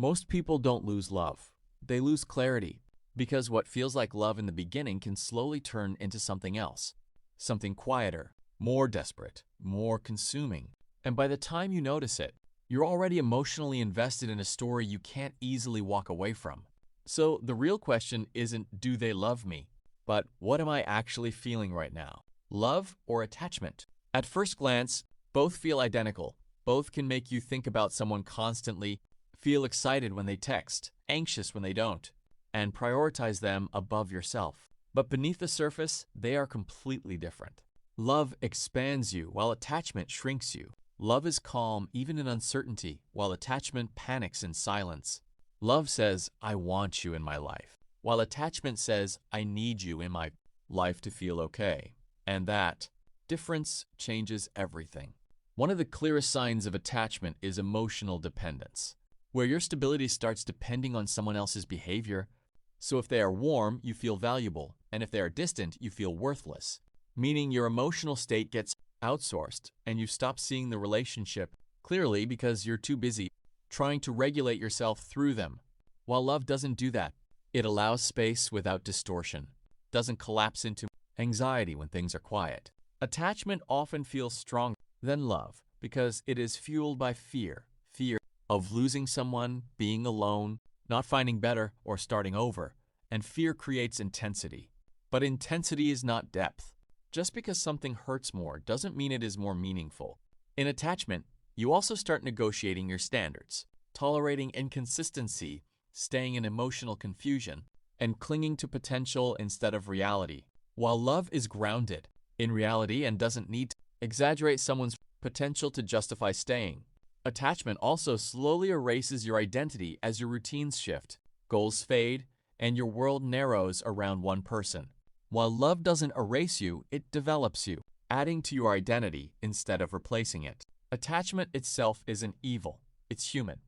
Most people don't lose love. They lose clarity, because what feels like love in the beginning can slowly turn into something else, something quieter, more desperate, more consuming. And by the time you notice it, you're already emotionally invested in a story you can't easily walk away from. So the real question isn't, do they love me? But what am I actually feeling right now? Love or attachment? At first glance, both feel identical. Both can make you think about someone constantly, feel excited when they text, anxious when they don't, and prioritize them above yourself. But beneath the surface, they are completely different. Love expands you, while attachment shrinks you. Love is calm even in uncertainty, while attachment panics in silence. Love says, I want you in my life, while attachment says, I need you in my life to feel okay. And that difference changes everything. One of the clearest signs of attachment is emotional dependence, where your stability starts depending on someone else's behavior. So if they are warm, you feel valuable, and if they are distant, you feel worthless, meaning your emotional state gets outsourced and you stop seeing the relationship clearly because you're too busy trying to regulate yourself through them. While love doesn't do that, it allows space without distortion, doesn't collapse into anxiety when things are quiet. Attachment often feels stronger than love because it is fueled by fear of losing someone, being alone, not finding better, or starting over. And fear creates intensity. But intensity is not depth. Just because something hurts more doesn't mean it is more meaningful. In attachment, you also start negotiating your standards, tolerating inconsistency, staying in emotional confusion, and clinging to potential instead of reality. While love is grounded in reality and doesn't need to exaggerate someone's potential to justify staying, attachment also slowly erases your identity as your routines shift, goals fade, and your world narrows around one person. While love doesn't erase you, it develops you, adding to your identity instead of replacing it. Attachment itself isn't evil, it's human.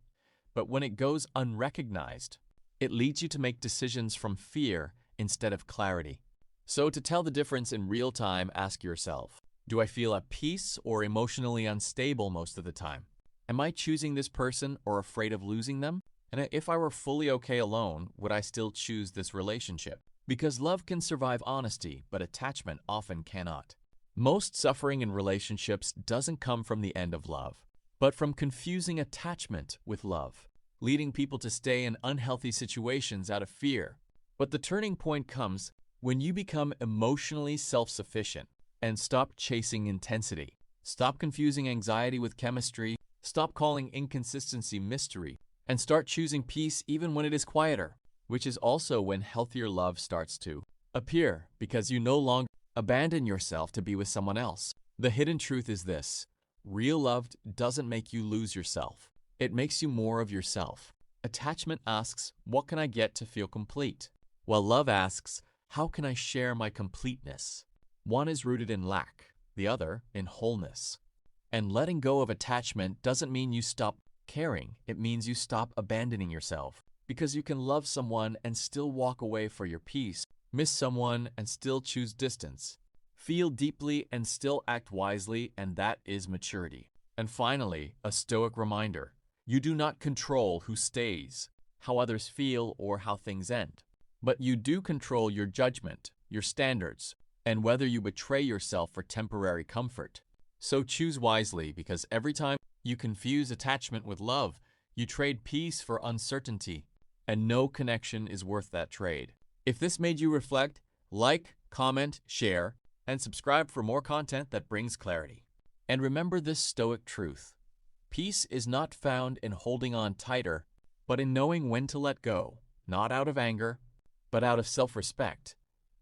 But when it goes unrecognized, it leads you to make decisions from fear instead of clarity. So to tell the difference in real time, ask yourself, do I feel at peace or emotionally unstable most of the time? Am I choosing this person or afraid of losing them? And if I were fully okay alone, would I still choose this relationship? Because love can survive honesty, but attachment often cannot. Most suffering in relationships doesn't come from the end of love, but from confusing attachment with love, leading people to stay in unhealthy situations out of fear. But the turning point comes when you become emotionally self-sufficient and stop chasing intensity. Stop confusing anxiety with chemistry, stop calling inconsistency mystery, and start choosing peace even when it is quieter, which is also when healthier love starts to appear, because you no longer abandon yourself to be with someone else. The hidden truth is this: real love doesn't make you lose yourself. It makes you more of yourself. Attachment asks, what can I get to feel complete? While love asks, how can I share my completeness? One is rooted in lack, the other in wholeness. And letting go of attachment doesn't mean you stop caring. It means you stop abandoning yourself. Because you can love someone and still walk away for your peace, miss someone and still choose distance, feel deeply and still act wisely, and that is maturity. And finally, a stoic reminder: you do not control who stays, how others feel, or how things end. But you do control your judgment, your standards, and whether you betray yourself for temporary comfort. So choose wisely, because every time you confuse attachment with love, you trade peace for uncertainty, and no connection is worth that trade. If this made you reflect, like, comment, share, and subscribe for more content that brings clarity. And remember this stoic truth: peace is not found in holding on tighter, but in knowing when to let go, not out of anger, but out of self-respect.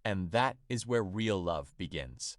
And that is where real love begins.